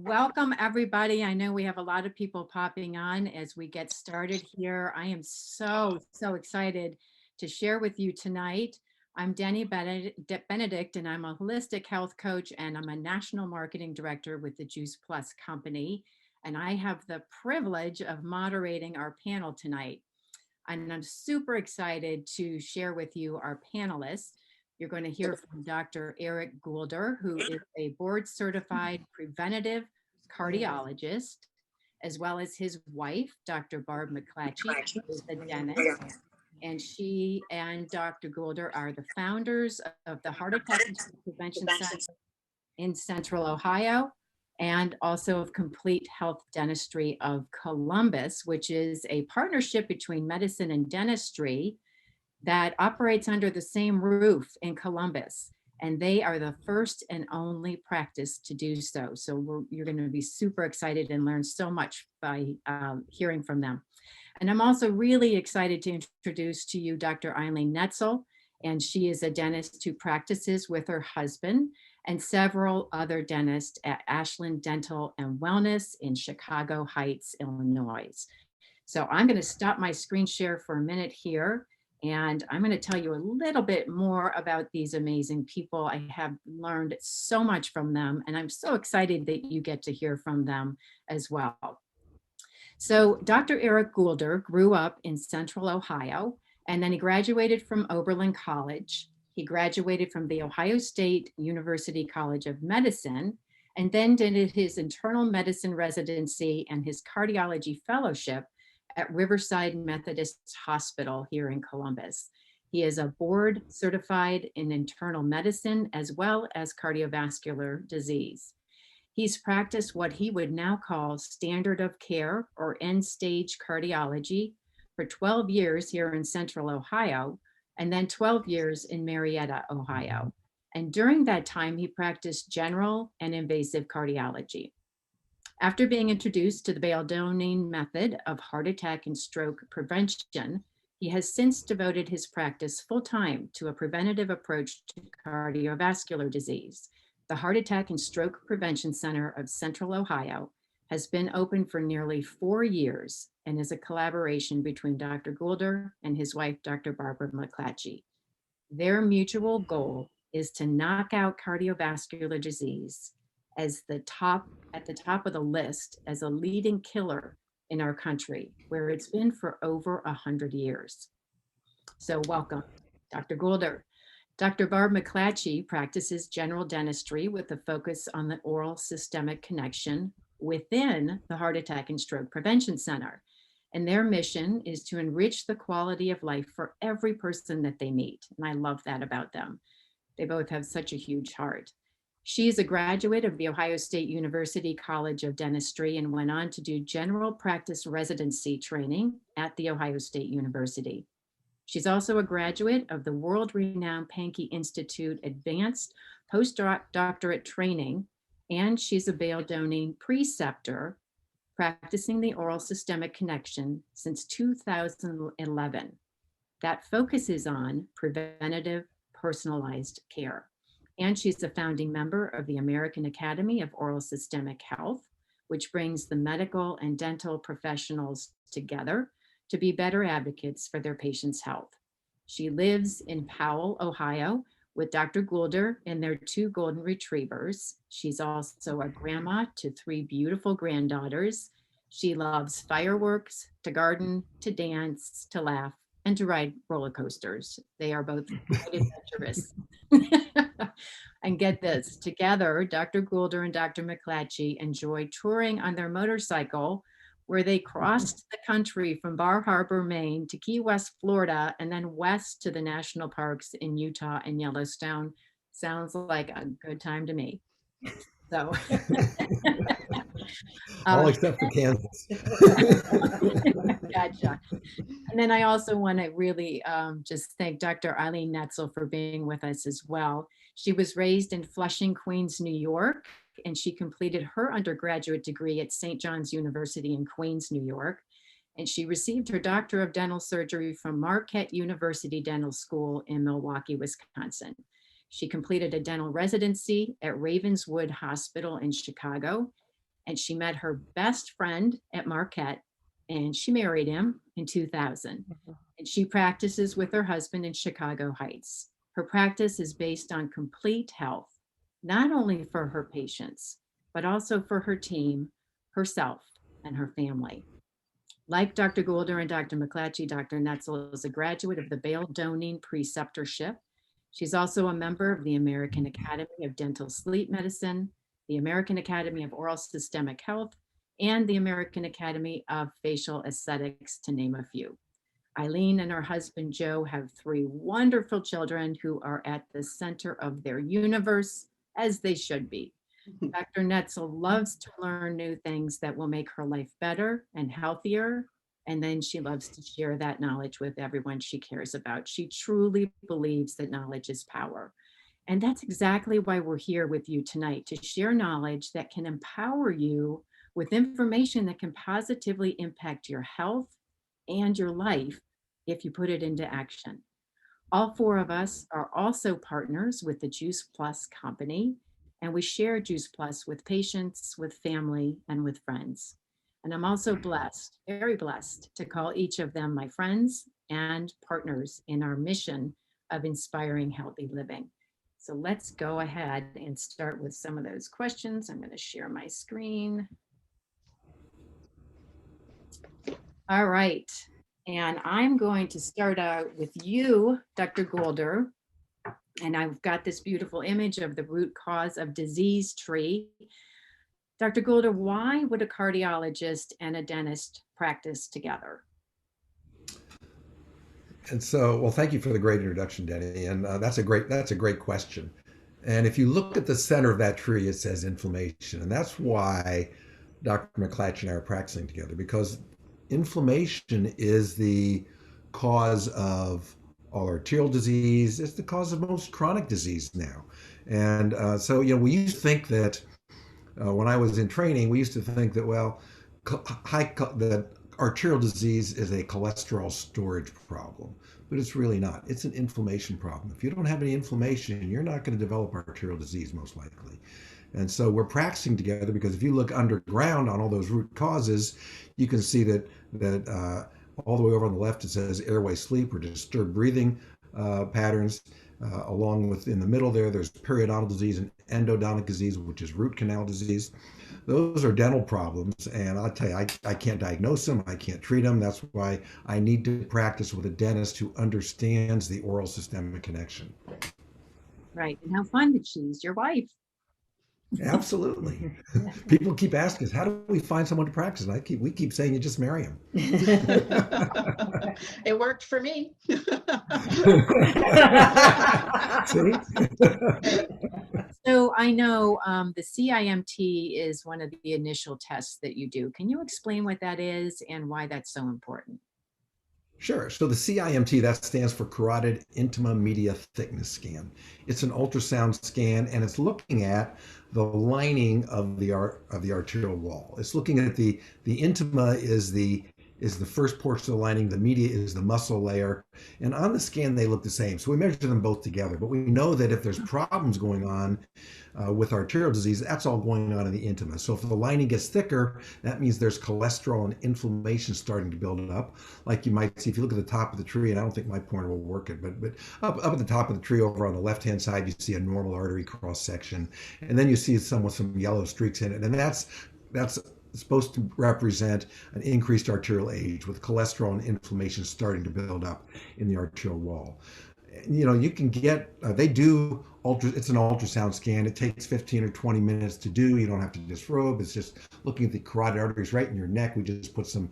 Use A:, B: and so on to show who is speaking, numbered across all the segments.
A: Welcome, everybody. I know we have a lot of people popping on as we get started here. I am so excited to share with you tonight. I'm Denny Benedict, and I'm a holistic health coach, and I'm a national marketing director with the Juice Plus company. And I have the privilege of moderating our panel tonight. And I'm super excited to share with you our panelists. You're going to hear from Dr. Eric Goulder, who is a board certified preventative cardiologist, as well as his wife, Dr. Barb McClatchy, who is a dentist. And she and Dr. Goulder are the founders of the Heart Attack and Stroke Prevention Center in Central Ohio, and also of Complete Health Dentistry of Columbus, which is a partnership between medicine and dentistry that operates under the same roof in Columbus. And they are the first and only practice to do so. So you're going to be super excited and learn so much by hearing from them. And I'm also really excited to introduce to you Dr. Eileen Netzel, and she is a dentist who practices with her husband and several other dentists at Ashland Dental and Wellness in Chicago Heights, Illinois. So I'm going to stop my screen share for a minute here, and I'm going to tell you a little bit more about these amazing people. I have learned so much from them, and I'm so excited that you get to hear from them as well. So Dr. Eric Goulder grew up in Central Ohio, and then he graduated from Oberlin College. He graduated from the Ohio State University College of Medicine, and then did his internal medicine residency and his cardiology fellowship at Riverside Methodist Hospital here in Columbus. He is a board certified in internal medicine as well as cardiovascular disease. He's practiced what he would now call standard of care or end stage cardiology for 12 years here in Central Ohio, and then 12 years in Marietta, Ohio. And during that time, he practiced general and invasive cardiology. After being introduced to the Baldonian method of heart attack and stroke prevention, he has since devoted his practice full-time to a preventative approach to cardiovascular disease. The Heart Attack and Stroke Prevention Center of Central Ohio has been open for nearly 4 years and is a collaboration between Dr. Goulder and his wife, Dr. Barbara McClatchy. Their mutual goal is to knock out cardiovascular disease at the top of the list as a leading killer in our country, where it's been for over 100 years. So welcome, Dr. Goulder. Dr. Barb McClatchy practices general dentistry with a focus on the oral systemic connection within the Heart Attack and Stroke Prevention Center. And their mission is to enrich the quality of life for every person that they meet. And I love that about them. They both have such a huge heart. She is a graduate of the Ohio State University College of Dentistry and went on to do general practice residency training at the Ohio State University. She's also a graduate of the world-renowned Pankey Institute Advanced Postdoctorate Training, and she's a Baldonian preceptor practicing the oral systemic connection since 2011. That focuses on preventative personalized care. And she's a founding member of the American Academy of Oral Systemic Health, which brings the medical and dental professionals together to be better advocates for their patients' health. She lives in Powell, Ohio, with Dr. Goulder and their 2 golden retrievers. She's also a grandma to 3 beautiful granddaughters. She loves fireworks, to garden, to dance, to laugh, and to ride roller coasters. They are both quite adventurous. And get this, together, Dr. Goulder and Dr. McClatchy enjoy touring on their motorcycle, where they crossed the country from Bar Harbor, Maine to Key West, Florida, and then west to the national parks in Utah and Yellowstone. Sounds like a good time to me. So,
B: all except for Kansas.
A: Gotcha. And then I also want to really just thank Dr. Eileen Netzel for being with us as well. She was raised in Flushing, Queens, New York, and she completed her undergraduate degree at St. John's University in Queens, New York. And she received her Doctor of Dental Surgery from Marquette University Dental School in Milwaukee, Wisconsin. She completed a dental residency at Ravenswood Hospital in Chicago and she met her best friend at Marquette, and she married him in 2000. And she practices with her husband in Chicago Heights. Her practice is based on complete health, not only for her patients, but also for her team, herself, and her family. Like Dr. Goulder and Dr. McClatchy, Dr. Netzel is a graduate of the Bale-Doning Preceptorship. She's also a member of the American Academy of Dental Sleep Medicine, the American Academy of Oral Systemic Health, and the American Academy of Facial Aesthetics, to name a few. Eileen and her husband Joe have three wonderful children who are at the center of their universe, as they should be. Dr. Netzel loves to learn new things that will make her life better and healthier. And then she loves to share that knowledge with everyone she cares about. She truly believes that knowledge is power. And that's exactly why we're here with you tonight, to share knowledge that can empower you with information that can positively impact your health and your life if you put it into action. All four of us are also partners with the Juice Plus company, and we share Juice Plus with patients, with family, and with friends. And I'm also blessed, very blessed, to call each of them my friends and partners in our mission of inspiring healthy living. So let's go ahead and start with some of those questions. I'm going to share my screen. All right. And I'm going to start out with you, Dr. Goulder. And I've got this beautiful image of the root cause of disease tree. Dr. Goulder, why would a cardiologist and a dentist practice together?
B: And so, well, thank you for the great introduction, Denny. And that's a great question. And if you look at the center of that tree, it says inflammation, and that's why Dr. McClatchy and I are practicing together, because inflammation is the cause of all arterial disease. It's the cause of most chronic disease now. And so, we used to think that when I was in training, we used to think that, well, that arterial disease is a cholesterol storage problem, but it's really not. It's an inflammation problem. If you don't have any inflammation, you're not going to develop arterial disease most likely. And so we're practicing together because if you look underground on all those root causes, you can see that all the way over on the left it says airway sleep or disturbed breathing patterns. Along with in the middle there's periodontal disease and endodontic disease, which is root canal disease. Those are dental problems, and I'll tell you, I can't diagnose them, I can't treat them. That's why I need to practice with a dentist who understands the oral systemic connection.
A: Right. And how fun that she's your wife.
B: Absolutely. People keep asking us, how do we find someone to practice? And we keep saying you just marry him.
C: It worked for me.
B: See?
A: So I know the CIMT is one of the initial tests that you do. Can you explain what that is and why that's so important?
B: Sure. So the CIMT, that stands for Carotid Intima Media Thickness Scan. It's an ultrasound scan, and it's looking at the lining of the arterial wall. It's looking at the intima is the first portion of the lining. The media is the muscle layer, and on the scan they look the same. So we measure them both together. But we know that if there's problems going on with arterial disease, that's all going on in the intima. So if the lining gets thicker, that means there's cholesterol and inflammation starting to build up. Like you might see if you look at the top of the tree, and I don't think my pointer will work it, but up at the top of the tree over on the left-hand side, you see a normal artery cross section, and then you see some with some yellow streaks in it, and that's supposed to represent an increased arterial age with cholesterol and inflammation starting to build up in the arterial wall. You can get, it's an ultrasound scan. It takes 15 or 20 minutes to do. You don't have to disrobe. It's just looking at the carotid arteries right in your neck. We just put some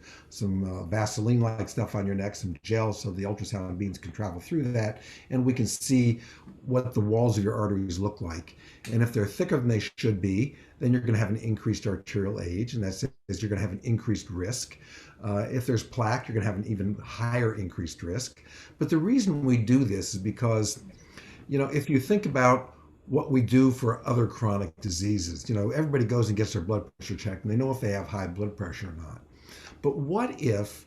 B: Vaseline-like stuff on your neck, some gel, so the ultrasound beams can travel through that, and we can see what the walls of your arteries look like. And if they're thicker than they should be, then you're going to have an increased arterial age, and that's you're going to have an increased risk. If there's plaque, you're going to have an even higher increased risk. But the reason we do this is because, if you think about what we do for other chronic diseases, everybody goes and gets their blood pressure checked, and they know if they have high blood pressure or not. But what if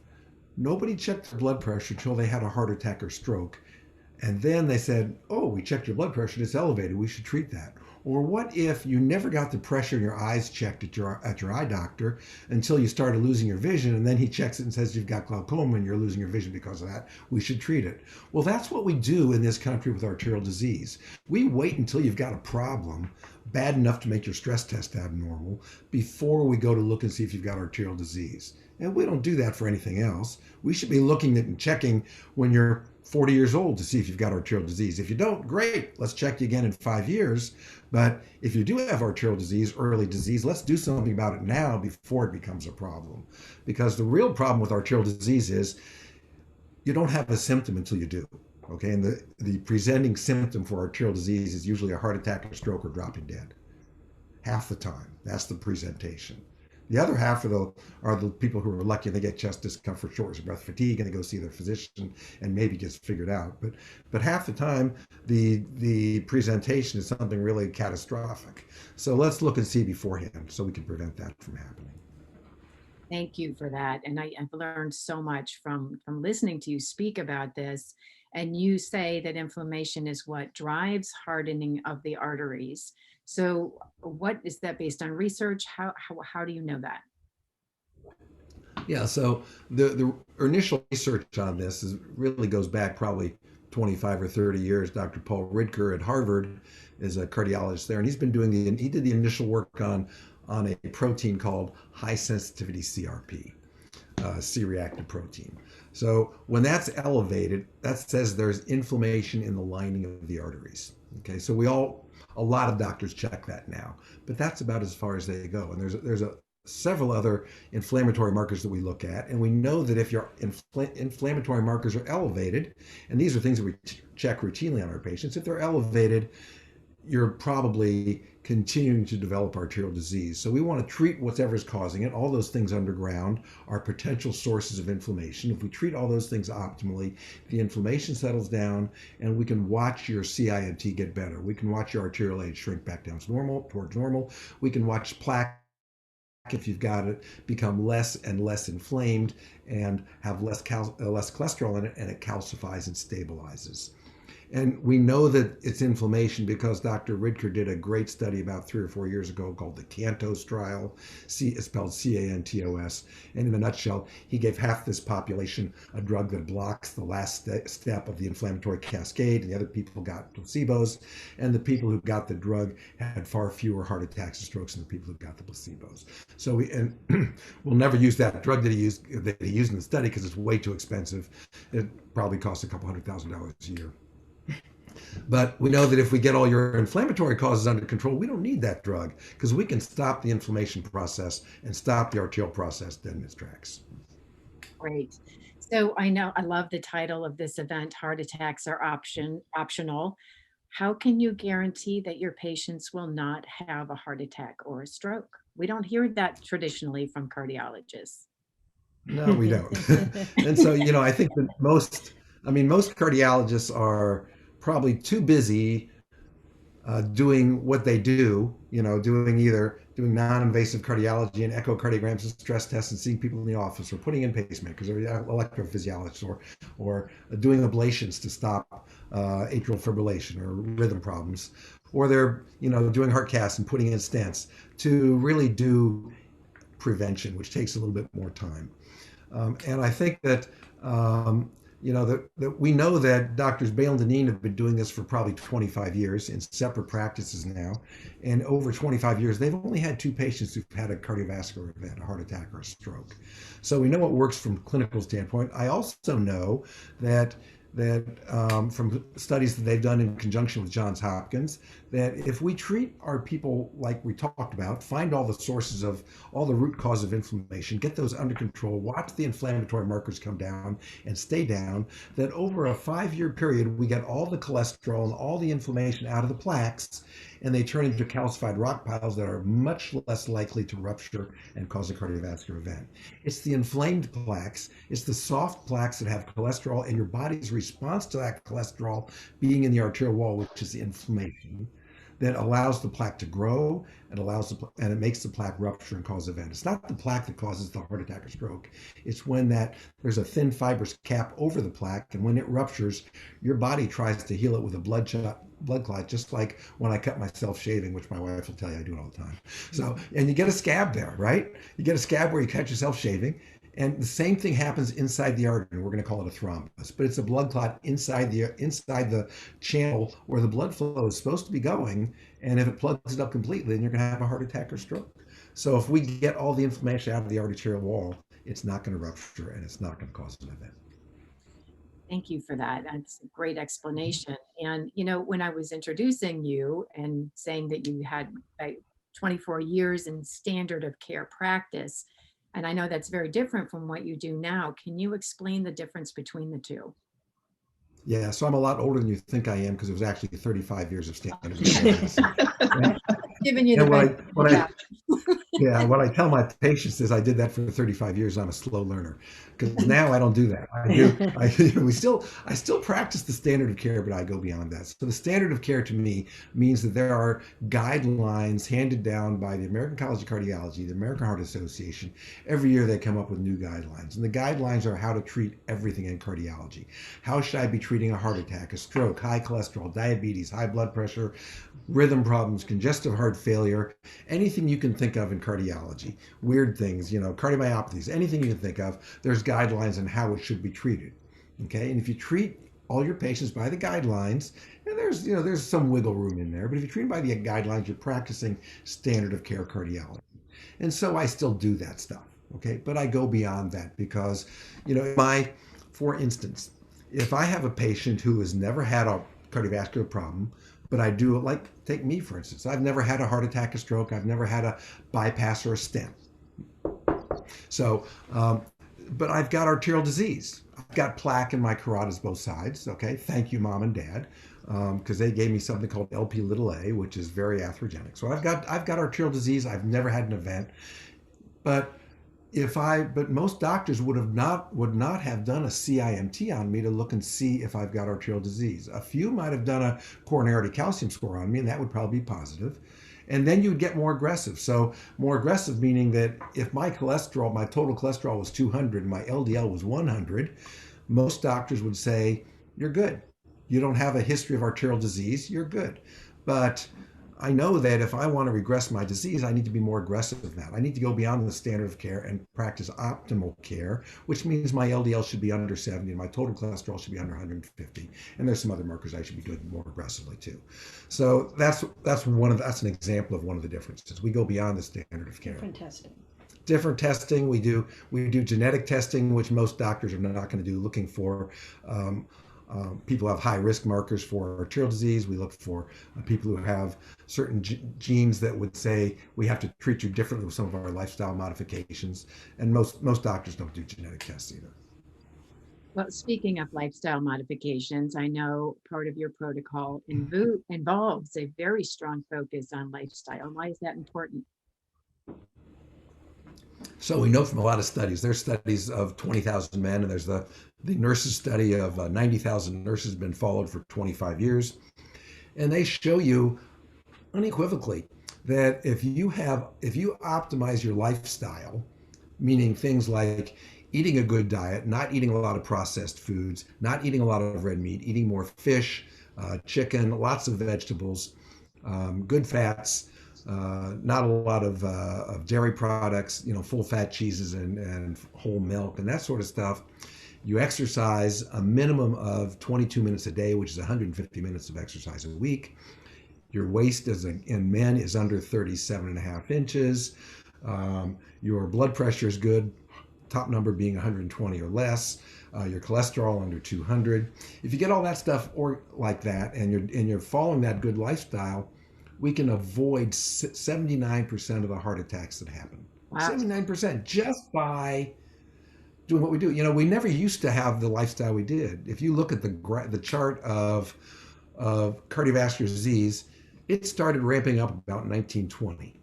B: nobody checked their blood pressure until they had a heart attack or stroke, and then they said, oh, we checked your blood pressure, it's elevated, we should treat that? Or what if you never got the pressure in your eyes checked at your eye doctor until you started losing your vision, and then he checks it and says you've got glaucoma and you're losing your vision because of that. We should treat it. Well, that's what we do in this country with arterial disease. We wait until you've got a problem bad enough to make your stress test abnormal before we go to look and see if you've got arterial disease. And we don't do that for anything else. We should be looking at and checking when you're 40 years old to see if you've got arterial disease. If you don't, great, let's check you again in 5 years. But if you do have arterial disease, early disease, let's do something about it now before it becomes a problem. Because the real problem with arterial disease is you don't have a symptom until you do. Okay, and the presenting symptom for arterial disease is usually a heart attack or stroke or dropping dead. Half the time, that's the presentation. The other half are the people who are lucky and they get chest discomfort, shortness of breath, fatigue, and they go see their physician and maybe gets figured out. But half the time, the presentation is something really catastrophic. So let's look and see beforehand so we can prevent that from happening.
A: Thank you for that. And I've learned so much from listening to you speak about this. And you say that inflammation is what drives hardening of the arteries. So what is that based on research? How do you know that?
B: Yeah, so the initial research on this really goes back probably 25 or 30 years. Dr. Paul Ridker at Harvard is a cardiologist there, and he did the initial work on a protein called high sensitivity CRP, C-reactive protein. So when that's elevated, that says there's inflammation in the lining of the arteries. Okay, so a lot of doctors check that now, but that's about as far as they go. And there's several other inflammatory markers that we look at, and we know that if your inflammatory markers are elevated, and these are things that we check routinely on our patients, if they're elevated, you're probably continuing to develop arterial disease. So we want to treat whatever's causing it. All those things underground are potential sources of inflammation. If we treat all those things optimally, the inflammation settles down and we can watch your CIMT get better. We can watch your arterial age shrink back down to normal, towards normal. We can watch plaque, if you've got it, become less and less inflamed and have less cholesterol in it, and it calcifies and stabilizes. And we know that it's inflammation because Dr. Ridker did a great study about 3 or 4 years ago called the CANTOS trial. It's spelled CANTOS. And in a nutshell, he gave half this population a drug that blocks the last step of the inflammatory cascade, and the other people got placebos. And the people who got the drug had far fewer heart attacks and strokes than the people who got the placebos. So we'll never use that drug that he used in the study because it's way too expensive. It probably costs a couple $100,000 a year. But we know that if we get all your inflammatory causes under control, we don't need that drug because we can stop the inflammation process and stop the arterial process dead in its tracks.
A: Great. So I know I love the title of this event, Heart Attacks Are Optional. How can you guarantee that your patients will not have a heart attack or a stroke? We don't hear that traditionally from cardiologists.
B: No, we don't. And so, I think that most cardiologists are probably too busy doing what they do, doing non-invasive cardiology and echocardiograms and stress tests and seeing people in the office, or putting in pacemakers or electrophysiologists, or doing ablations to stop atrial fibrillation or rhythm problems, or they're doing heart casts and putting in stents to really do prevention, which takes a little bit more time. And I think that that we know that doctors Bale and Deneen have been doing this for probably 25 years in separate practices now. And over 25 years, they've only had 2 patients who've had a cardiovascular event, a heart attack or a stroke. So we know what works from a clinical standpoint. I also know that from studies that they've done in conjunction with Johns Hopkins, that if we treat our people like we talked about, find all the sources of all the root cause of inflammation, get those under control, watch the inflammatory markers come down and stay down, that over a 5-year period, we get all the cholesterol and all the inflammation out of the plaques, and they turn into calcified rock piles that are much less likely to rupture and cause a cardiovascular event. It's the inflamed plaques, it's the soft plaques that have cholesterol, and your body's response to that cholesterol being in the arterial wall, which is inflammation, that allows the plaque to grow and and it makes the plaque rupture and cause event. It's not the plaque that causes the heart attack or stroke. It's when that there's a thin fibrous cap over the plaque, and when it ruptures, your body tries to heal it with a blood clot, just like when I cut myself shaving, which my wife will tell you I do it all the time. So, and you get a scab there, right? You get a scab where you cut yourself shaving. And the same thing happens inside the artery. We're going to call it a thrombus, but it's a blood clot inside the channel where the blood flow is supposed to be going. And if it plugs it up completely, then you're going to have a heart attack or stroke. So if we get all the inflammation out of the arterial wall, it's not going to rupture and it's not going to cause an event.
A: Thank you for that. That's a great explanation. And, when I was introducing you and saying that you had 24 years in standard of care practice, and I know that's very different from what you do now. Can you explain the difference between the two?
B: Yeah, so I'm a lot older than you think I am because it was actually 35 years of standard of care medicine.
A: Giving you the
B: And
A: benefit.
B: yeah, what I tell my patients is I did that for 35 years. I'm a slow learner because now I don't do that. I still practice the standard of care, but I go beyond that. So the standard of care to me means that there are guidelines handed down by the American College of Cardiology, the American Heart Association. Every year they come up with new guidelines, and the guidelines are how to treat everything in cardiology. How should I be treating a heart attack, a stroke, high cholesterol, diabetes, high blood pressure, rhythm problems, congestive heart failure, anything you can think of in cardiology, weird things, cardiomyopathies, anything you can think of, there's guidelines on how it should be treated. Okay. And if you treat all your patients by the guidelines, and there's some wiggle room in there, but if you treat them by the guidelines, you're practicing standard of care cardiology. And so I still do that stuff. Okay. But I go beyond that because, for instance, if I have a patient who has never had a cardiovascular problem, but I do, like, take me, for instance. I've never had a heart attack, a stroke. I've never had a bypass or a stent. So, but I've got arterial disease. I've got plaque in my carotids, both sides. Okay. Thank you, mom and dad. Because they gave me something called LP little a, which is very atherogenic. So I've got arterial disease. I've never had an event, but most doctors would not have done a CIMT on me to look and see if I've got arterial disease. A few might have done a coronary calcium score on me, and that would probably be positive. And then you would get more aggressive. So more aggressive meaning that if my total cholesterol was 200 and my LDL was 100, most doctors would say, you're good. You don't have a history of arterial disease, you're good. But I know that if I want to regress my disease, I need to be more aggressive than that. I need to go beyond the standard of care and practice optimal care, which means my LDL should be under 70 and my total cholesterol should be under 150. And there's some other markers I should be doing more aggressively too. So that's an example of one of the differences. We go beyond the standard of care. Different testing. We do genetic testing, which most doctors are not going to do, looking for people who have high risk markers for arterial disease. We look for people who have certain genes that would say we have to treat you differently with some of our lifestyle modifications. And most doctors don't do genetic tests either.
A: Well, speaking of lifestyle modifications, I know part of your protocol involves a very strong focus on lifestyle. Why is that important?
B: So we know from a lot of studies, there's studies of 20,000 men, and there's the nurses study of 90,000 nurses been followed for 25 years. And they show you unequivocally that if you optimize your lifestyle, meaning things like eating a good diet, not eating a lot of processed foods, not eating a lot of red meat, eating more fish, chicken, lots of vegetables, good fats, not a lot of dairy products, full fat cheeses and whole milk and that sort of stuff. You exercise a minimum of 22 minutes a day, which is 150 minutes of exercise a week. Your waist in men is under 37.5 inches. Your blood pressure is good, top number being 120 or less. Your cholesterol under 200. If you get all that stuff or like that, and you're following that good lifestyle, we can avoid 79% of the heart attacks that happen. Wow. 79% just by doing what we do. We never used to have the lifestyle we did. If you look at the chart of cardiovascular disease, it started ramping up about 1920.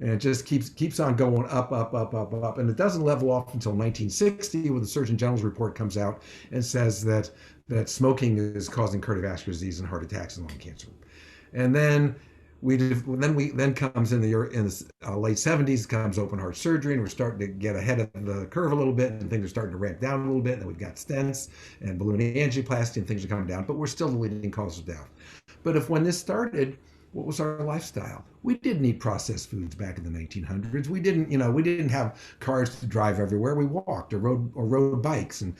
B: And it just keeps on going up, up, up, up, up. And it doesn't level off until 1960 when the Surgeon General's report comes out and says that smoking is causing cardiovascular disease and heart attacks and lung cancer. And then then comes in the late 70s comes open heart surgery, and we're starting to get ahead of the curve a little bit, and things are starting to ramp down a little bit, and we've got stents and balloon angioplasty, and things are coming down, but we're still the leading cause of death. But if when this started, what was our lifestyle? We didn't eat processed foods back in the 1900s. We didn't have cars to drive everywhere. We walked or rode bikes, and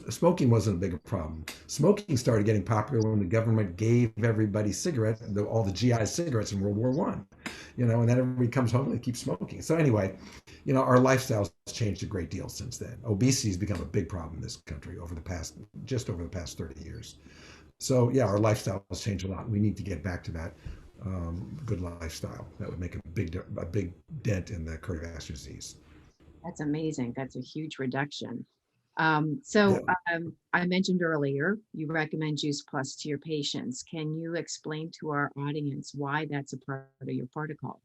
B: smoking wasn't a big problem. Smoking started getting popular when the government gave everybody cigarettes, all the GI cigarettes in World War One. And then everybody comes home and they keep smoking. So anyway, our lifestyles changed a great deal since then. Obesity has become a big problem in this country over the past 30 years. So yeah, our lifestyle has changed a lot. We need to get back to that good lifestyle. That would make a big dent in the cardiovascular disease.
A: That's amazing. That's a huge reduction.
B: Yeah.
A: I mentioned earlier, you recommend Juice Plus to your patients. Can you explain to our audience why that's a part of your protocol?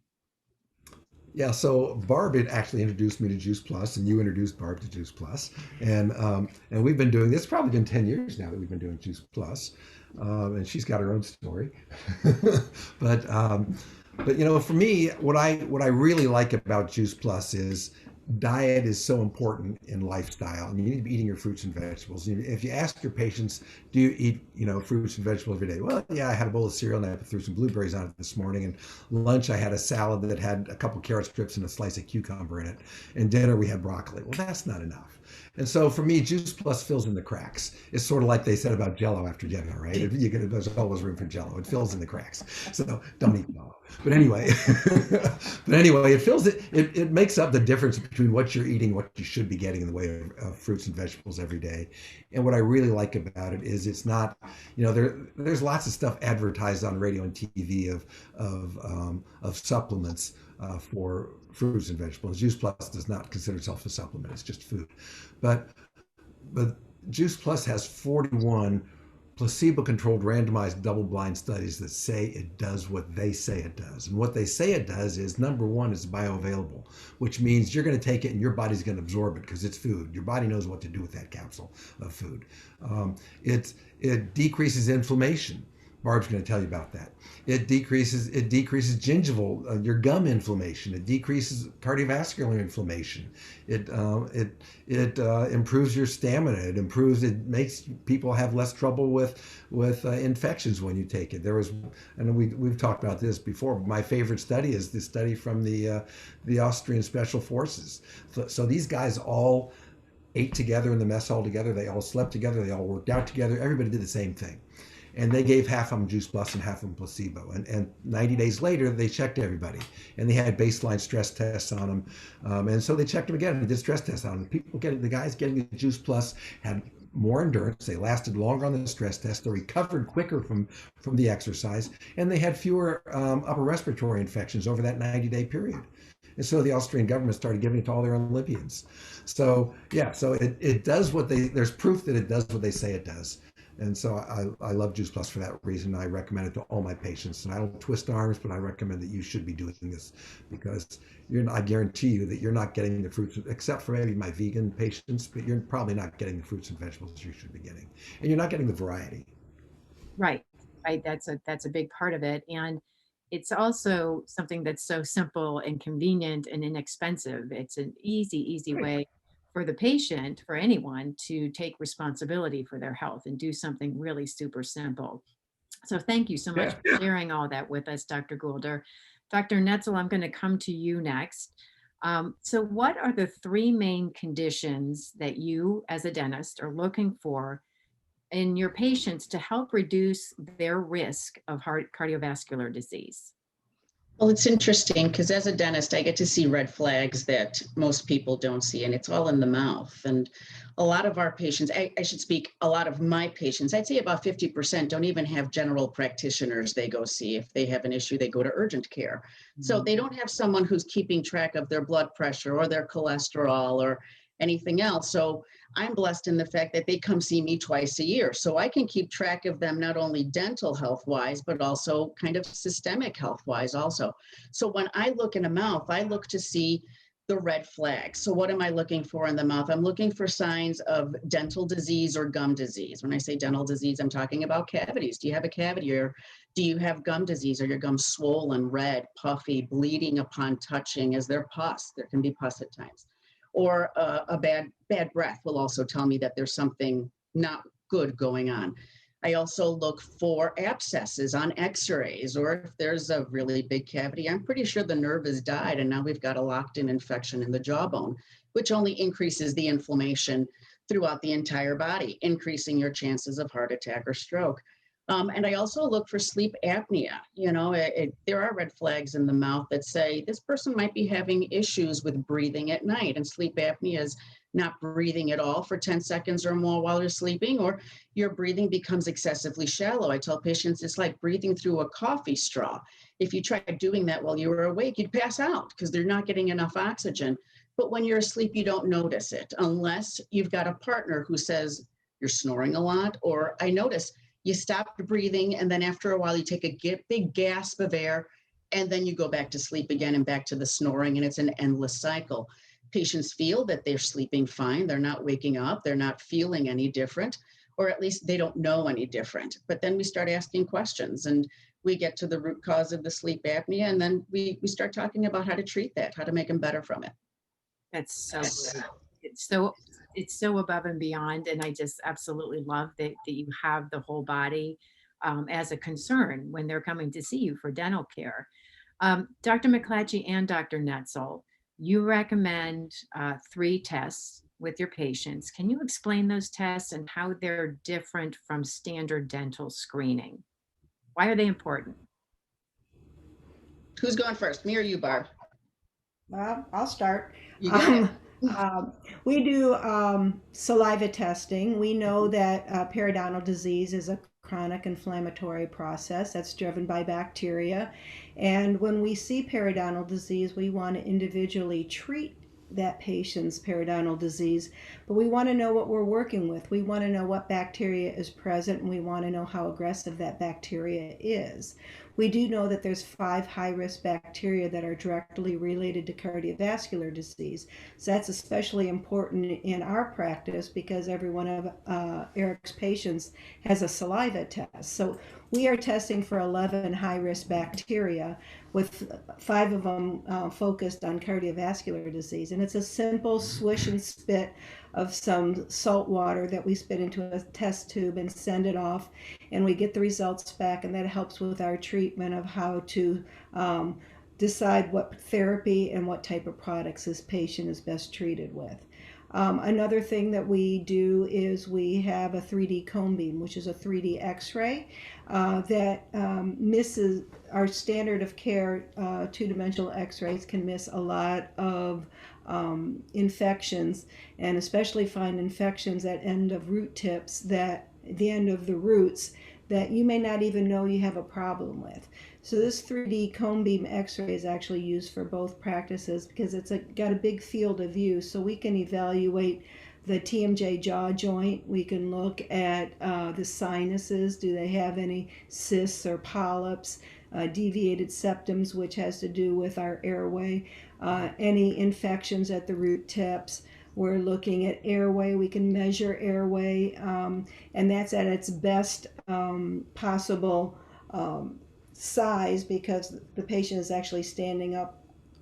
B: Yeah, so Barb had actually introduced me to Juice Plus, and you introduced Barb to Juice Plus, and we've been doing this. Probably been 10 years now that we've been doing Juice Plus, and she's got her own story. but for me, what I really like about Juice Plus is diet is so important in lifestyle, and you need to be eating your fruits and vegetables. If you ask your patients, do you eat fruits and vegetables every day? Well, yeah, I had a bowl of cereal and I threw some blueberries on it this morning, and lunch I had a salad that had a couple carrot strips and a slice of cucumber in it, and dinner we had broccoli. Well, that's not enough. And so for me, Juice Plus fills in the cracks. It's sort of like they said about Jello after dinner, right? There's always room for Jello. It fills in the cracks. So don't eat Jello. But anyway, it fills it. It makes up the difference between what you're eating, what you should be getting in the way of fruits and vegetables every day. And what I really like about it is it's not, there's lots of stuff advertised on radio and TV of supplements for fruits and vegetables. Juice Plus does not consider itself a supplement; it's just food. But Juice Plus has 41 placebo-controlled randomized double-blind studies that say it does what they say it does. And what they say it does is, number one, it's bioavailable, which means you're going to take it and your body's going to absorb it because it's food. Your body knows what to do with that capsule of food. It decreases inflammation. Barb's going to tell you about that. It decreases gingival, your gum inflammation. It decreases cardiovascular inflammation. It improves your stamina. It makes people have less trouble with infections when you take it. And we've talked about this before. But my favorite study is the study from the Austrian Special Forces. So these guys all ate together in the mess hall together. They all slept together. They all worked out together. Everybody did the same thing. And they gave half of them Juice Plus and half of them placebo. And 90 days later, they checked everybody. And they had baseline stress tests on them. And so they checked them again and did stress tests on them. The guys getting the Juice Plus had more endurance. They lasted longer on the stress test. They recovered quicker from the exercise. And they had fewer upper respiratory infections over that 90-day period. And so the Austrian government started giving it to all their Olympians. So yeah, so it does there's proof that it does what they say it does. And so I love Juice Plus for that reason. I recommend it to all my patients. And I don't twist arms, but I recommend that you should be doing this because I guarantee you that you're not getting the fruits, except for maybe my vegan patients, but you're probably not getting the fruits and vegetables you should be getting. And you're not getting the variety.
A: Right. That's a big part of it. And it's also something that's so simple and convenient and inexpensive. It's an easy
B: Right.
A: way for the patient, for anyone, to take responsibility for their health and do something really super simple. So thank you so much
B: Yeah.
A: for sharing all that with us, Dr. Goulder. Dr. Netzel, I'm going to come to you next. So what are the three main conditions that you as a dentist are looking for in your patients to help reduce their risk of heart cardiovascular disease?
C: Well, it's interesting because as a dentist, I get to see red flags that most people don't see, and it's all in the mouth. And a lot of our patients, I should speak, a lot of my patients, I'd say about 50% don't even have general practitioners they go see. If they have an issue, they go to urgent care. So they don't have someone who's keeping track of their blood pressure or their cholesterol or anything else. So I'm blessed in the fact that they come see me twice a year. So I can keep track of them, not only dental health wise, but also kind of systemic health wise also. So when I look in a mouth, I look to see the red flags. So what am I looking for in the mouth? I'm looking for signs of dental disease or gum disease. When I say dental disease, I'm talking about cavities. Do you have a cavity, or do you have gum disease? Are your gums swollen, red, puffy, bleeding upon touching? Is there pus? There can be pus at times. Or a bad breath will also tell me that there's something not good going on. I also look for abscesses on x-rays, or if there's a really big cavity, I'm pretty sure the nerve has died and now we've got a locked-in infection in the jawbone, which only increases the inflammation throughout the entire body, increasing your chances of heart attack or stroke. And I also look for sleep apnea. You know, there are red flags in the mouth that say this person might be having issues with breathing at night, and sleep apnea is not breathing at all for 10 seconds or more while you're sleeping, or your breathing becomes excessively shallow. I tell patients it's like breathing through a coffee straw. If you tried doing that while you were awake, you'd pass out because they're not getting enough oxygen. But when you're asleep, you don't notice it unless you've got a partner who says you're snoring a lot, or I notice you stopped breathing and then after a while you take a big gasp of air and then you go back to sleep again and back to the snoring, and it's an endless cycle. Patients feel that they're sleeping fine. They're not waking up. They're not feeling any different, or at least they don't know any different. But then we start asking questions and we get to the root cause of the sleep apnea. And then we start talking about how to treat that, how to make them better from it.
A: That's so great. It's so above and beyond. And I just absolutely love that you have the whole body as a concern when they're coming to see you for dental care. Dr. McClatchy and Dr. Netzel, you recommend 3 tests with your patients. Can you explain those tests and how they're different from standard dental screening? Why are they important?
C: Who's going first, me or you, Barb?
D: Well, I'll start.
C: You got it.
D: Um, we do saliva testing. We know that periodontal disease is a chronic inflammatory process that's driven by bacteria. And when we see periodontal disease, we want to individually treat that patient's periodontal disease, but we want to know what we're working with. We want to know what bacteria is present, and we want to know how aggressive that bacteria is. We do know that there's 5 high-risk bacteria that are directly related to cardiovascular disease. So that's especially important in our practice because every one of Eric's patients has a saliva test. So we are testing for 11 high-risk bacteria, with 5 of them focused on cardiovascular disease. And it's a simple swish and spit of some salt water that we spit into a test tube and send it off, and we get the results back, and that helps with our treatment of how to decide what therapy and what type of products this patient is best treated with. Another thing that we do is we have a 3D cone beam, which is a 3D x-ray that misses our standard of care. Two-dimensional x-rays can miss a lot of infections, and especially find infections at end of root tips, that the end of the roots, that you may not even know you have a problem with. So this 3D cone beam x-ray is actually used for both practices because it's got a big field of view, so we can evaluate the TMJ jaw joint. We can look at the sinuses. Do they have any cysts or polyps? Deviated septums, which has to do with our airway. Any infections at the root tips. We're looking at airway. We can measure airway, and that's at its best possible size because the patient is actually standing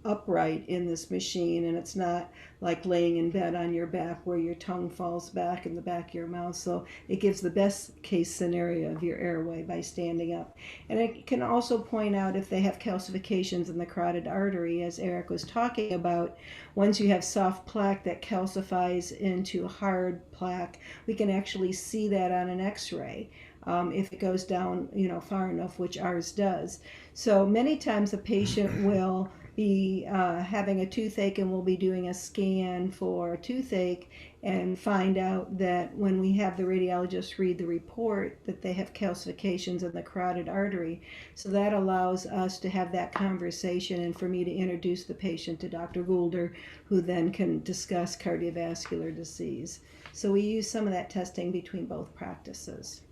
D: upright in this machine, and it's not like laying in bed on your back where your tongue falls back in the back of your mouth. So it gives the best case scenario of your airway by standing up. And it can also point out if they have calcifications in the carotid artery, as Eric was talking about. Once you have soft plaque that calcifies into hard plaque, we can actually see that on an x-ray. If it goes down, far enough, which ours does. So many times a patient will be having a toothache, and we'll be doing a scan for toothache and find out that when we have the radiologist read the report that they have calcifications in the carotid artery. So that allows us to have that conversation and for me to introduce the patient to Dr. Goulder, who then can discuss cardiovascular disease. So we use some of that testing between both practices.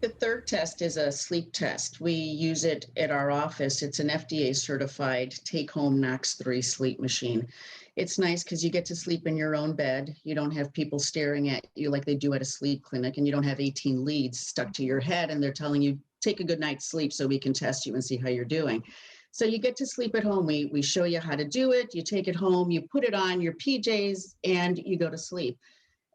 C: The third test is a sleep test. We use it at our office. It's an FDA certified take-home Knox 3 sleep machine. It's nice because you get to sleep in your own bed. You don't have people staring at you like they do at a sleep clinic, and you don't have 18 leads stuck to your head and they're telling you, take a good night's sleep so we can test you and see how you're doing. So you get to sleep at home. We show you how to do it. You take it home, you put it on your PJs, and you go to sleep.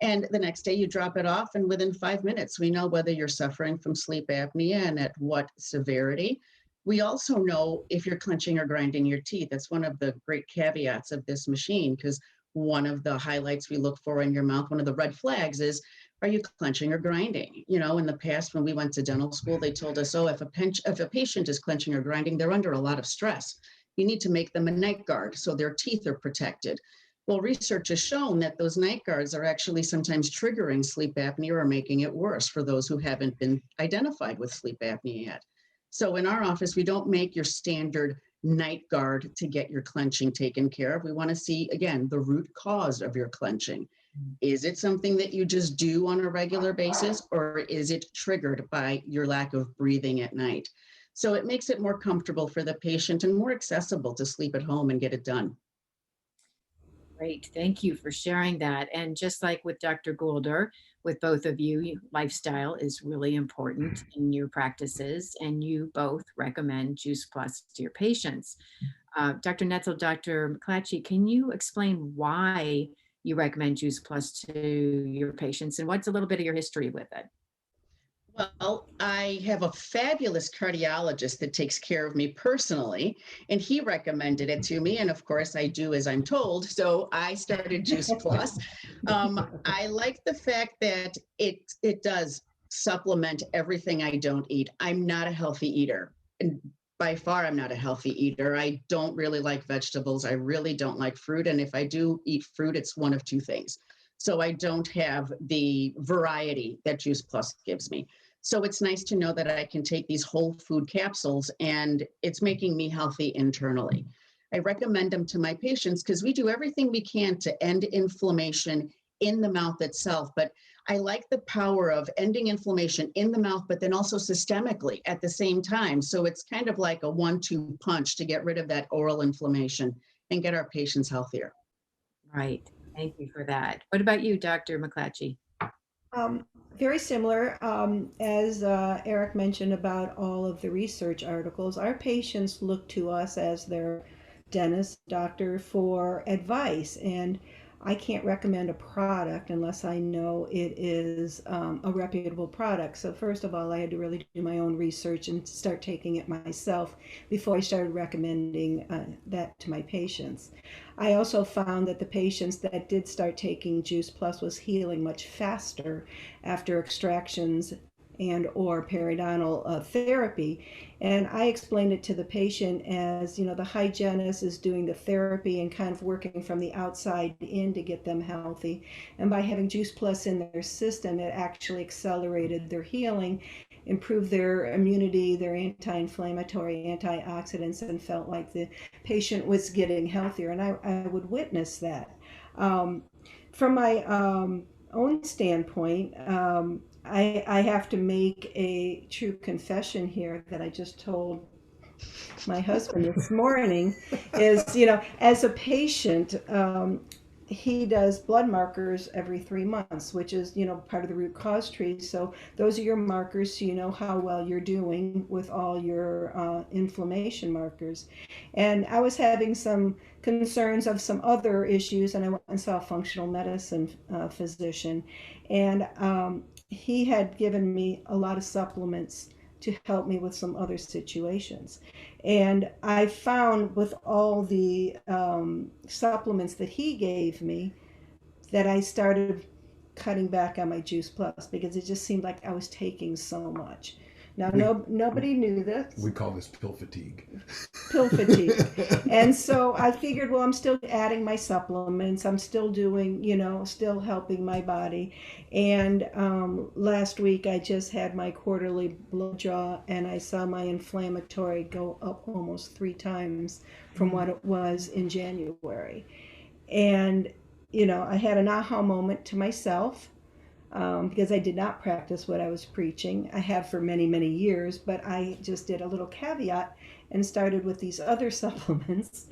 C: And the next day you drop it off, and within 5 minutes, we know whether you're suffering from sleep apnea and at what severity. We also know if you're clenching or grinding your teeth. That's one of the great caveats of this machine, because one of the highlights we look for in your mouth, one of the red flags is, are you clenching or grinding? You know, in the past, when we went to dental school, they told us, oh, if a patient is clenching or grinding, they're under a lot of stress. You need to make them a night guard so their teeth are protected. Well, research has shown that those night guards are actually sometimes triggering sleep apnea or making it worse for those who haven't been identified with sleep apnea yet. So in our office, we don't make your standard night guard to get your clenching taken care of. We want to see, again, the root cause of your clenching. Is it something that you just do on a regular basis, or is it triggered by your lack of breathing at night? So it makes it more comfortable for the patient and more accessible to sleep at home and get it done.
A: Great. Thank you for sharing that. And just like with Dr. Goulder, with both of you, lifestyle is really important in your practices, and you both recommend Juice Plus to your patients. Dr. Netzel, Dr. McClatchy, can you explain why you recommend Juice Plus to your patients, and what's a little bit of your history with it?
C: Well, I have a fabulous cardiologist that takes care of me personally, and he recommended it to me. And of course, I do as I'm told. So I started Juice Plus. I like the fact that it does supplement everything I don't eat. I'm not a healthy eater. And by far, I'm not a healthy eater. I don't really like vegetables. I really don't like fruit. And if I do eat fruit, it's one of two things. So I don't have the variety that Juice Plus gives me. So it's nice to know that I can take these whole food capsules and it's making me healthy internally. I recommend them to my patients because we do everything we can to end inflammation in the mouth itself. But I like the power of ending inflammation in the mouth, but then also systemically at the same time. So it's kind of like a 1-2 punch to get rid of that oral inflammation and get our patients healthier.
A: Right. Thank you for that. What about you, Dr. McClatchy?
D: Um, Very similar, as Eric mentioned about all of the research articles. Our patients look to us as their dentist, doctor for advice, and I can't recommend a product unless I know it is a reputable product. So first of all, I had to really do my own research and start taking it myself before I started recommending that to my patients. I also found that the patients that did start taking Juice Plus was healing much faster after extractions and or periodontal therapy. And I explained it to the patient as, you know, the hygienist is doing the therapy and kind of working from the outside in to get them healthy. And by having Juice Plus in their system, it actually accelerated their healing, improved their immunity, their anti-inflammatory, antioxidants, and felt like the patient was getting healthier. And I would witness that. From my own standpoint, I have to make a true confession here that I just told my husband this morning is, you know, as a patient, he does blood markers every 3 months, which is, you know, part of the root cause tree. So those are your markers, so you know how well you're doing with all your inflammation markers. And I was having some concerns of some other issues, and I went and saw a functional medicine physician, and he had given me a lot of supplements to help me with some other situations. And I found with all the supplements that he gave me that I started cutting back on my Juice Plus because it just seemed like I was taking so much. Now, nobody knew this.
B: We call this pill fatigue.
D: Pill fatigue. And so I figured, well, I'm still adding my supplements. I'm still doing, you know, still helping my body. And last week I just had my quarterly blood draw and I saw my inflammatory go up almost 3 times from what it was in January. And, you know, I had an aha moment to myself. because I did not practice what I was preaching. I have for many, many years, but I just did a little caveat and started with these other supplements,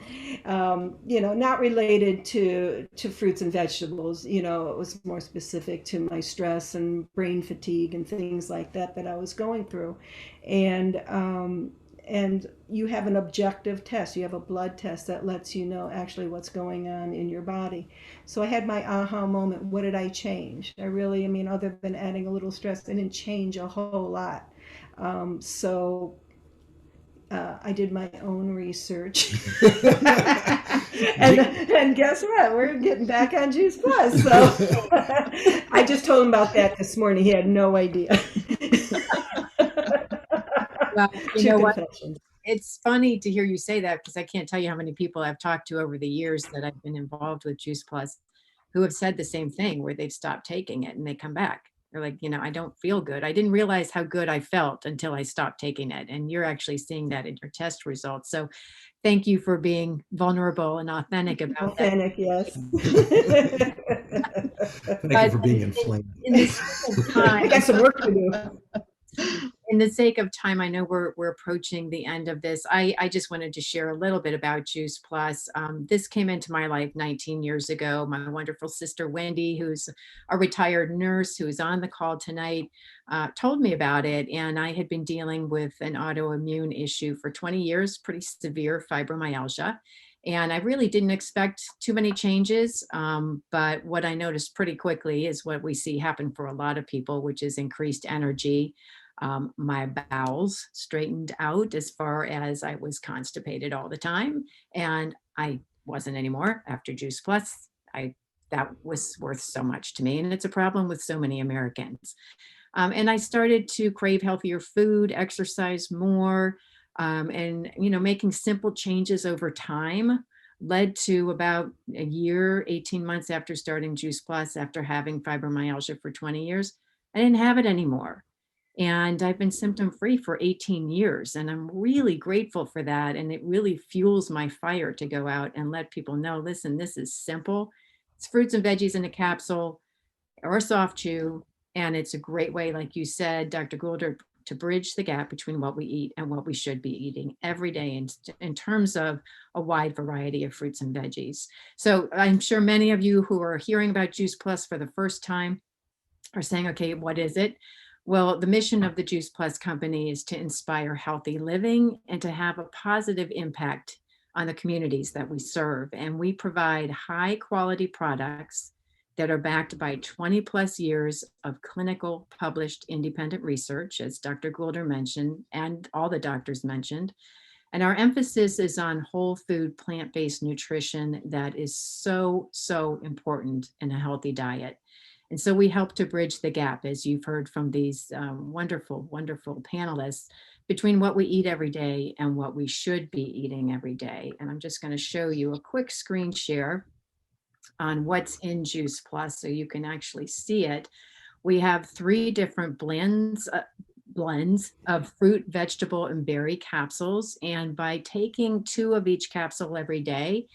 D: not related to fruits and vegetables. It was more specific to my stress and brain fatigue and things like that I was going through. And you have an objective test. You have a blood test that lets you know actually what's going on in your body. So I had my aha moment. What did I change? Other than adding a little stress, I didn't change a whole lot. I did my own research. and guess what? We're getting back on Juice Plus. So I just told him about that this morning. He had no idea.
A: Well, you
D: Two
A: know what?
D: confessions.
A: It's funny to hear you say that, because I can't tell you how many people I've talked to over the years that I've been involved with Juice Plus who have said the same thing, where they've stopped taking it and they come back. They're like, I don't feel good. I didn't realize how good I felt until I stopped taking it. And you're actually seeing that in your test results. So thank you for being vulnerable and authentic about that.
D: Authentic, yes.
B: Thank you for being inflamed.
A: In the sake of time,
D: I got some work to do.
A: in the sake of time, I know we're approaching the end of this. I just wanted to share a little bit about Juice Plus. This came into my life 19 years ago. My wonderful sister, Wendy, who's a retired nurse who's on the call tonight, told me about it. And I had been dealing with an autoimmune issue for 20 years, pretty severe fibromyalgia. And I really didn't expect too many changes. But what I noticed pretty quickly is what we see happen for a lot of people, which is increased energy. My bowels straightened out, as far as I was constipated all the time. And I wasn't anymore after Juice Plus. That was worth so much to me. And it's a problem with so many Americans. And I started to crave healthier food, exercise more, and, making simple changes over time led to about a year, 18 months after starting Juice Plus, after having fibromyalgia for 20 years, I didn't have it anymore. And I've been symptom free for 18 years. And I'm really grateful for that. And it really fuels my fire to go out and let people know, listen, this is simple. It's fruits and veggies in a capsule or a soft chew. And it's a great way, like you said, Dr. Goulder, to bridge the gap between what we eat and what we should be eating every day in terms of a wide variety of fruits and veggies. So I'm sure many of you who are hearing about Juice Plus for the first time are saying, okay, what is it? Well, the mission of the Juice Plus company is to inspire healthy living and to have a positive impact on the communities that we serve. And we provide high quality products that are backed by 20 plus years of clinical published independent research, as Dr. Goulder mentioned, and all the doctors mentioned. And our emphasis is on whole food, plant-based nutrition that is so, so important in a healthy diet. And so we help to bridge the gap, as you've heard from these wonderful, wonderful panelists, between what we eat every day and what we should be eating every day. And I'm just going to show you a quick screen share on what's in Juice Plus so you can actually see it. We have 3 different blends of fruit, vegetable, and berry capsules. And by taking 2 of each capsule every day,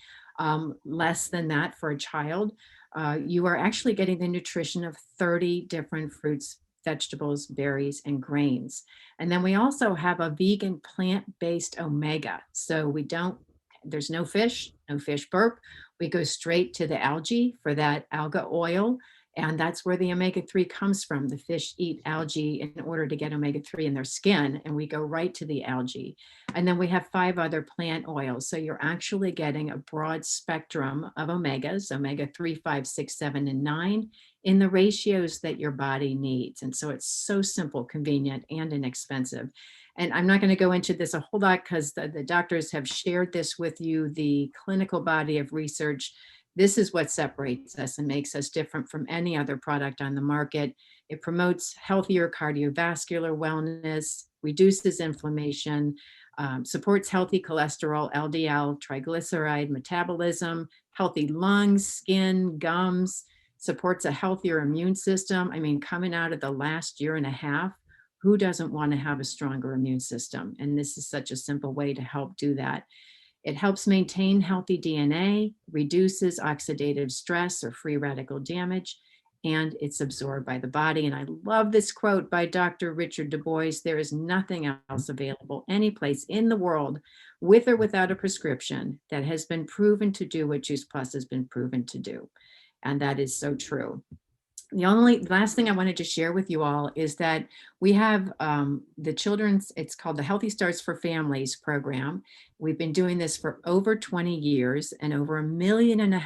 A: less than that for a child, you are actually getting the nutrition of 30 different fruits, vegetables, berries, and grains. And then we also have a vegan plant-based omega. So there's no fish burp. We go straight to the algae for that alga oil. And that's where the omega-3 comes from. The fish eat algae in order to get omega-3 in their skin, and we go right to the algae. And then we have 5 other plant oils. So you're actually getting a broad spectrum of omegas, omega-3, 5, 6, 7, and 9, in the ratios that your body needs. And so it's so simple, convenient, and inexpensive. And I'm not going to go into this a whole lot because the doctors have shared this with you, the clinical body of research. This is what separates us and makes us different from any other product on the market. It promotes healthier cardiovascular wellness, reduces inflammation, supports healthy cholesterol, LDL, triglyceride metabolism, healthy lungs, skin, gums, supports a healthier immune system. I mean, coming out of the last year and a half, who doesn't want to have a stronger immune system? And this is such a simple way to help do that. It helps maintain healthy DNA, reduces oxidative stress or free radical damage, and it's absorbed by the body. And I love this quote by Dr. Richard Du Bois: there is nothing else available any place in the world, with or without a prescription, that has been proven to do what Juice Plus has been proven to do. And that is so true. The only last thing I wanted to share with you all is that we have the children's, it's called the Healthy Starts for Families program. We've been doing this for over 20 years, and over 1.5 million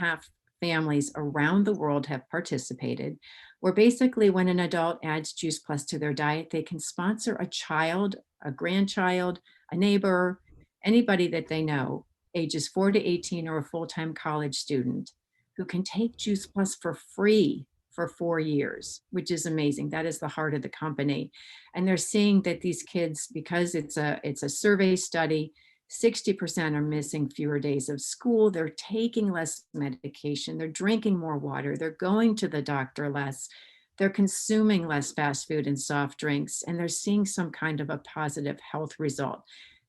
A: families around the world have participated, where basically when an adult adds Juice Plus to their diet, they can sponsor a child, a grandchild, a neighbor, anybody that they know, ages 4 to 18, or a full-time college student, who can take Juice Plus for free for 4 years, which is amazing. That is the heart of the company. And they're seeing that these kids, because it's a survey study, 60% are missing fewer days of school. They're taking less medication. They're drinking more water. They're going to the doctor less. They're consuming less fast food and soft drinks, and they're seeing some kind of a positive health result.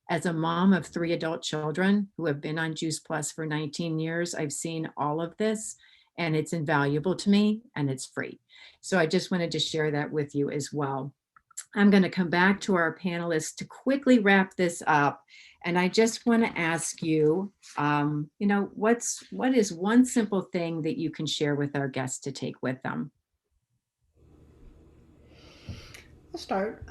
A: As a mom of 3 adult children who have been on Juice Plus for 19 years, I've seen all of this, and it's invaluable to me, and it's free. So I just wanted to share that with you as well. I'm going to come back to our panelists to quickly wrap this up. And I just want to ask you, what is one simple thing that you can share with our guests to take with them?
D: I'll start.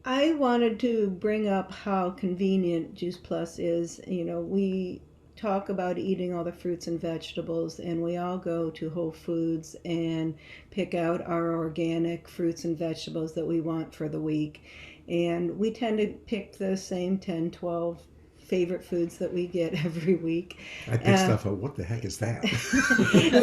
D: I wanted to bring up how convenient Juice Plus is. We talk about eating all the fruits and vegetables, and we all go to Whole Foods and pick out our organic fruits and vegetables that we want for the week. And we tend to pick the same 10, 12 favorite foods that we get every week.
B: I pick stuff up. What the heck is that?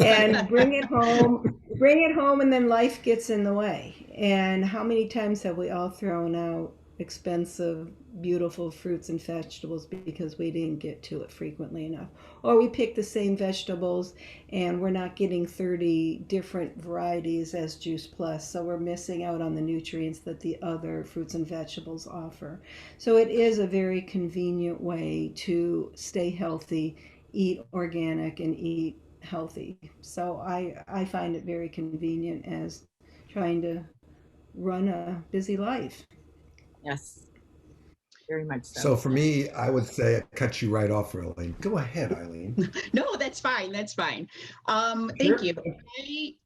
D: And bring it home, and then life gets in the way. And how many times have we all thrown out expensive, beautiful fruits and vegetables because we didn't get to it frequently enough? Or we pick the same vegetables and we're not getting 30 different varieties as Juice Plus, so we're missing out on the nutrients that the other fruits and vegetables offer. So it is a very convenient way to stay healthy, eat organic, and eat healthy. So I find it very convenient as trying to run a busy life.
A: Yes, very much so.
B: So for me, I would say I cut you right off, Eileen. Go ahead, Eileen.
C: No, that's fine. That's fine.
B: Sure.
C: Thank you.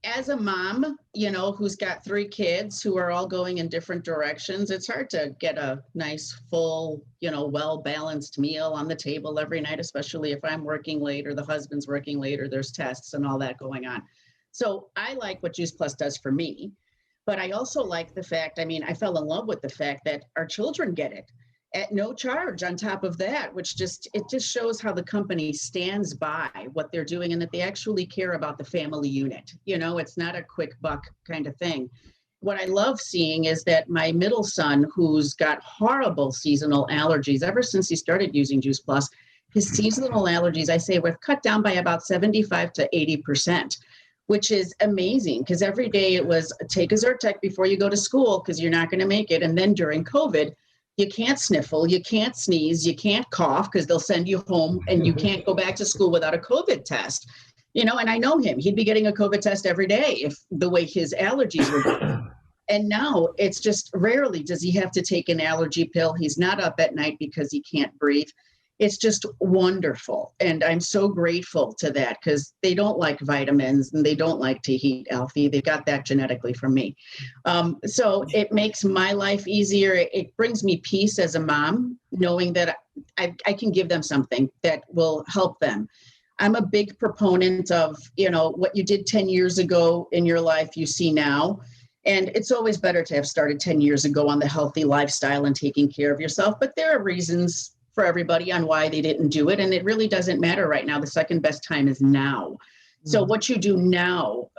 C: As a mom, who's got 3 kids who are all going in different directions, it's hard to get a nice, full, well-balanced meal on the table every night, especially if I'm working late or the husband's working late or there's tests and all that going on. So I like what Juice Plus does for me. But I also like the fact, I fell in love with the fact that our children get it at no charge on top of that, which just shows how the company stands by what they're doing and that they actually care about the family unit. It's not a quick buck kind of thing. What I love seeing is that my middle son, who's got horrible seasonal allergies ever since he started using Juice Plus, his seasonal allergies, I say, were cut down by about 75 to 80%. Which is amazing, because every day it was take a Zyrtec before you go to school because you're not going to make it. And then during COVID, you can't sniffle, you can't sneeze, you can't cough because they'll send you home, and you can't go back to school without a COVID test. And I know him. He'd be getting a COVID test every day if the way his allergies were going. And now it's just rarely does he have to take an allergy pill. He's not up at night because he can't breathe. It's just wonderful. And I'm so grateful to that, because they don't like vitamins and they don't like to eat healthy. They got that genetically from me. So it makes my life easier. It brings me peace as a mom, knowing that I can give them something that will help them. I'm a big proponent of, what you did 10 years ago in your life, you see now. And it's always better to have started 10 years ago on the healthy lifestyle and taking care of yourself. But there are reasons for everybody on why they didn't do it. And it really doesn't matter right now. The second best time is now. So what you do now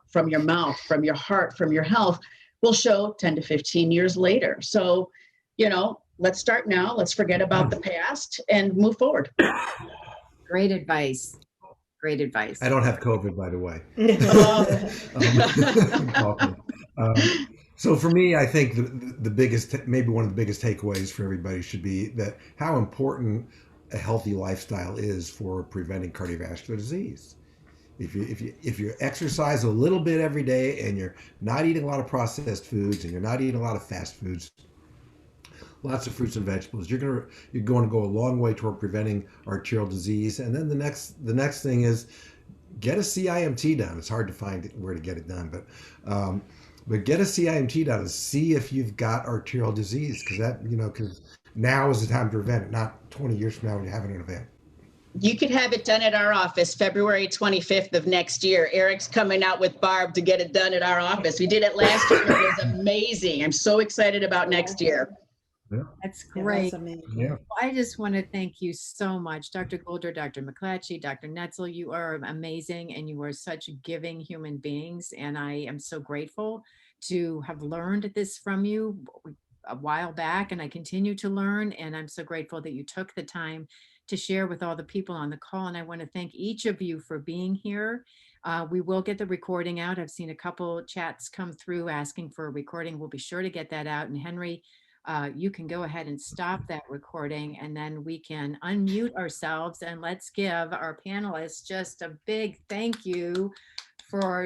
C: from your mouth, from your heart, from your health will show 10 to 15 years later. So, let's start now. Let's forget about the past and move forward.
A: Great advice. Great advice.
B: I don't have COVID, by the way. So for me, I think the biggest, maybe one of the biggest takeaways for everybody should be that how important a healthy lifestyle is for preventing cardiovascular disease. If you exercise a little bit every day and you're not eating a lot of processed foods and you're not eating a lot of fast foods, lots of fruits and vegetables, you're going to go a long way toward preventing arterial disease. And then the next thing is get a CIMT done. It's hard to find where to get it done, but get a CIMT done and see if you've got arterial disease, because now is the time to prevent it, not 20 years from now when you're having an event.
C: You could have it done at our office February 25th of next year. Eric's coming out with Barb to get it done at our office. We did it last year. It was amazing. I'm so excited about next year.
B: Yeah.
A: That's
D: Yeah,
A: great.
D: that's amazing.
B: Yeah.
A: I just want to thank you so much, Dr. Golder, Dr. McClatchy, Dr. Netzel. You are amazing and you are such giving human beings. And I am so grateful to have learned this from you a while back, and I continue to learn. And I'm so grateful that you took the time to share with all the people on the call. And I want to thank each of you for being here. We will get the recording out. I've seen a couple chats come through asking for a recording. We'll be sure to get that out. And Henry, you can go ahead and stop that recording, and then we can unmute ourselves, and let's give our panelists just a big thank you for